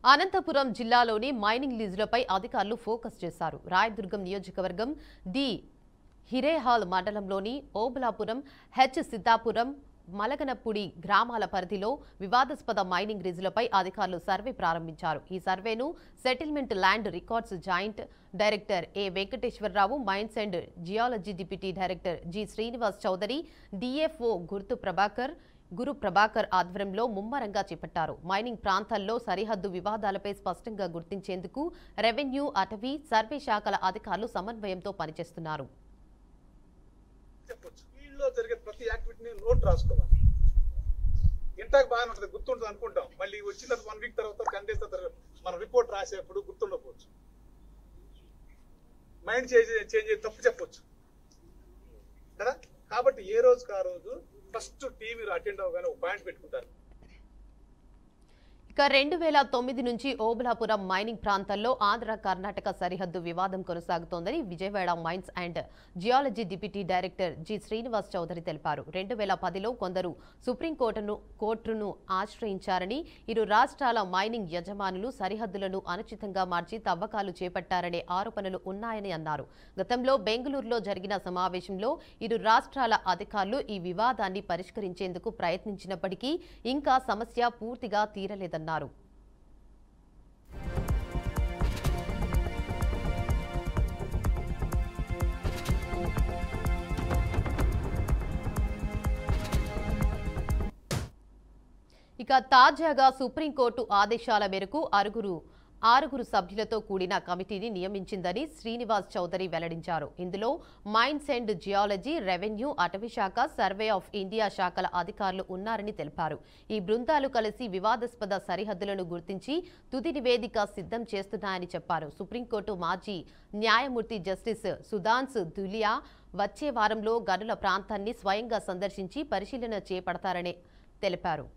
అనంతపురం జిల్లాలోని మైనింగ్ లీజులపై అధికారులు ఫోకస్ చేశారు. రాయదుర్గం నియోజకవర్గం డి హిరేహాల్ మండలంలోని ఓబులాపురం, హెచ్ సిద్దాపురం, మలగనపుడి గ్రామాల పరిధిలో వివాదాస్పద మైనింగ్ లీజులపై అధికారులు సర్వే ప్రారంభించారు. ఈ సర్వేను settlement land records joint director A Venkateswara Rao, mines and geology deputy director G Srinivas Chowdary, DFO Guru Prabhakar ఆధ్వర్యంలో ముమ్మరంగా చేపట్టారు. మైనింగ్ ప్రాంతాల్లో సరిహద్దు వివాదాలపై స్పష్టంగా గుర్తించేందుకు రెవెన్యూ, అటవీ, సర్వే శాఖల అధికారులు సమన్వయంతో పనిచేస్తున్నారు. ప్రతి యాక్టివిటీని నోట్ రాసుకోవాలి. ఇంటాక బాగానే ఉంటుంది, గుర్తుంటుంది అనుకుంటాం. మళ్ళీ వచ్చిన 1 వీక్ తర్వాత 10 డేస్ తర్వాత మనం రిపోర్ట్ రాసేప్పుడు గుర్తుండకపోవచ్చు. మైండ్ చేంజ్ తప్పు చెప్పొచ్చు కదా. కాబట్టి ఏ రోజుకి ఆ రోజు ఫస్ట్ టీవీ అటెండ్ అవగానే ఒక పాయింట్ పెట్టుకుంటారు. ఇక 2009 నుంచి ఓబులాపురం మైనింగ్ ప్రాంతాల్లో ఆంధ్ర కర్ణాటక సరిహద్దు వివాదం కొనసాగుతోందని Vijayawada mines and geology deputy director G Srinivas Chowdary తెలిపారు. 2010లో కొందరు సుప్రీంకోర్టును ఆశ్రయించారని, ఇరు రాష్ట్రాల మైనింగ్ యజమానులు సరిహద్దులను అనుచితంగా మార్చి తవ్వకాలు చేపట్టారనే ఆరోపణలు ఉన్నాయని అన్నారు. గతంలో బెంగళూరులో జరిగిన సమావేశంలో ఇరు రాష్ట్రాల అధికారులు ఈ వివాదాన్ని పరిష్కరించేందుకు ప్రయత్నించినప్పటికీ ఇంకా సమస్య పూర్తిగా తీరలేదన్నారు. ఇక తాజాగా సుప్రీంకోర్టు ఆదేశాల మేరకు ఆరుగురు సభ్యులతో కూడిన కమిటీని నియమించిందని శ్రీనివాస్ చౌదరి వెల్లడించారు. ఇందులో మైన్స్ అండ్ జియాలజీ, రెవెన్యూ, అటవీ శాఖ, సర్వే ఆఫ్ ఇండియా శాఖల అధికారులు ఉన్నారని తెలిపారు. ఈ బృందాలు కలిసి వివాదాస్పద సరిహద్దులను గుర్తించి తుది నివేదిక సిద్ధం చేస్తున్నాయని చెప్పారు. సుప్రీంకోర్టు మాజీ న్యాయమూర్తి జస్టిస్ సుధాన్స్ దులియా వచ్చే వారంలో గనుల ప్రాంతాన్ని స్వయంగా సందర్శించి పరిశీలన చేపడతారని తెలిపారు.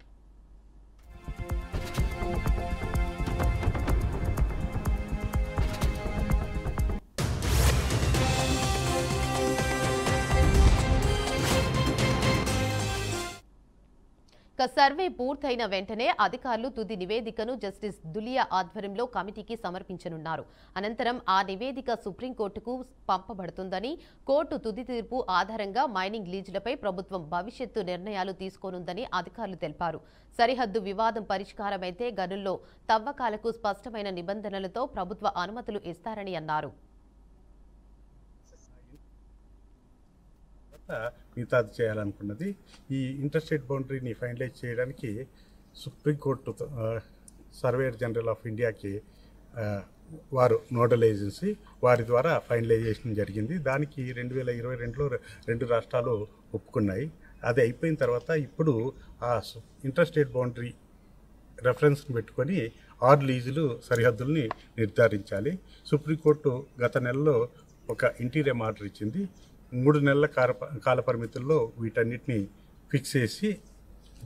సర్వే పూర్తయిన వెంటనే అధికారులు తుది నివేదికను జస్టిస్ దులియా ఆధ్వర్యంలో కమిటీకి సమర్పించనున్నారు. అనంతరం ఆ నివేదిక సుప్రీంకోర్టుకు పంపబడుతుందని, కోర్టు తుది తీర్పు ఆధారంగా మైనింగ్ లీజులపై ప్రభుత్వం భవిష్యత్తు నిర్ణయాలు తీసుకోనుందని అధికారులు తెలిపారు. సరిహద్దు వివాదం పరిష్కారమైతే గనుల్లో తవ్వకాలకు స్పష్టమైన నిబంధనలతో ప్రభుత్వ అనుమతులు ఇస్తారని అన్నారు. మిగతాది చేయాలనుకున్నది ఈ ఇంటర్స్టేట్ బౌండరీని ఫైనలైజ్ చేయడానికి సుప్రీంకోర్టు సర్వేయర్ జనరల్ ఆఫ్ ఇండియాకి వారు నోడల్ ఏజెన్సీ, వారి ద్వారా ఫైనలైజేషన్ జరిగింది. దానికి 2022లో 2 రాష్ట్రాలు ఒప్పుకున్నాయి. అది అయిపోయిన తర్వాత ఇప్పుడు ఆ ఇంటర్స్టేట్ బౌండరీ రెఫరెన్స్ని పెట్టుకొని 6 లీజులు సరిహద్దుల్ని నిర్ధారించాలి. సుప్రీంకోర్టు గత నెలలో ఒక ఇంటీరియం ఆర్డర్ ఇచ్చింది. 3 నెలల కాల పరిమితుల్లో వీటన్నిటిని ఫిక్స్ చేసి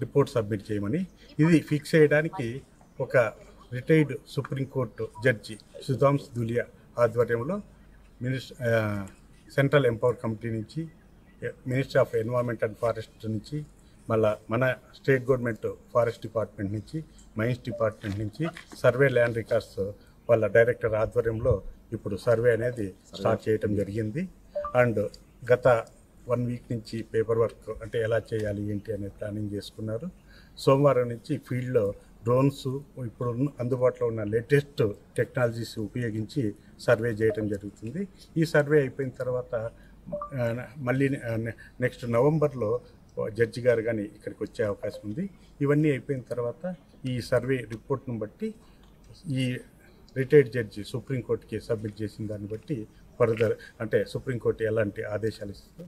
రిపోర్ట్ సబ్మిట్ చేయమని. ఇది ఫిక్స్ చేయడానికి ఒక రిటైర్డ్ సుప్రీంకోర్టు జడ్జి సుధాన్స్ దులియా ఆధ్వర్యంలో సెంట్రల్ ఎంపవర్ కమిటీ నుంచి, ministry of environment and forest నుంచి, మళ్ళా మన స్టేట్ గవర్నమెంట్ ఫారెస్ట్ డిపార్ట్మెంట్ నుంచి, మైన్స్ డిపార్ట్మెంట్ నుంచి, సర్వే ల్యాండ్ రికార్డ్స్ వాళ్ళ డైరెక్టర్ ఆధ్వర్యంలో ఇప్పుడు సర్వే అనేది స్టార్ట్ చేయడం జరిగింది. అండ్ గత 1 వీక్ నుంచి పేపర్ వర్క్ అంటే ఎలా చేయాలి ఏంటి అనే ప్లానింగ్ చేసుకున్నారు. సోమవారం నుంచి ఫీల్డ్లో డ్రోన్స్, ఇప్పుడు అందుబాటులో ఉన్న లేటెస్ట్ టెక్నాలజీస్ ఉపయోగించి సర్వే చేయడం జరుగుతుంది. ఈ సర్వే అయిపోయిన తర్వాత మళ్ళీ నెక్స్ట్ నవంబర్లో జడ్జి గారు కానీ ఇక్కడికి వచ్చే అవకాశం ఉంది. ఇవన్నీ అయిపోయిన తర్వాత ఈ సర్వే రిపోర్ట్ను బట్టి ఈ రిటైర్డ్ జడ్జి సుప్రీంకోర్టుకి సబ్మిట్ చేసిన దాన్ని బట్టి ఫర్దర్ అంటే సుప్రీంకోర్టు ఎలాంటి ఆదేశాలు ఇస్తుందో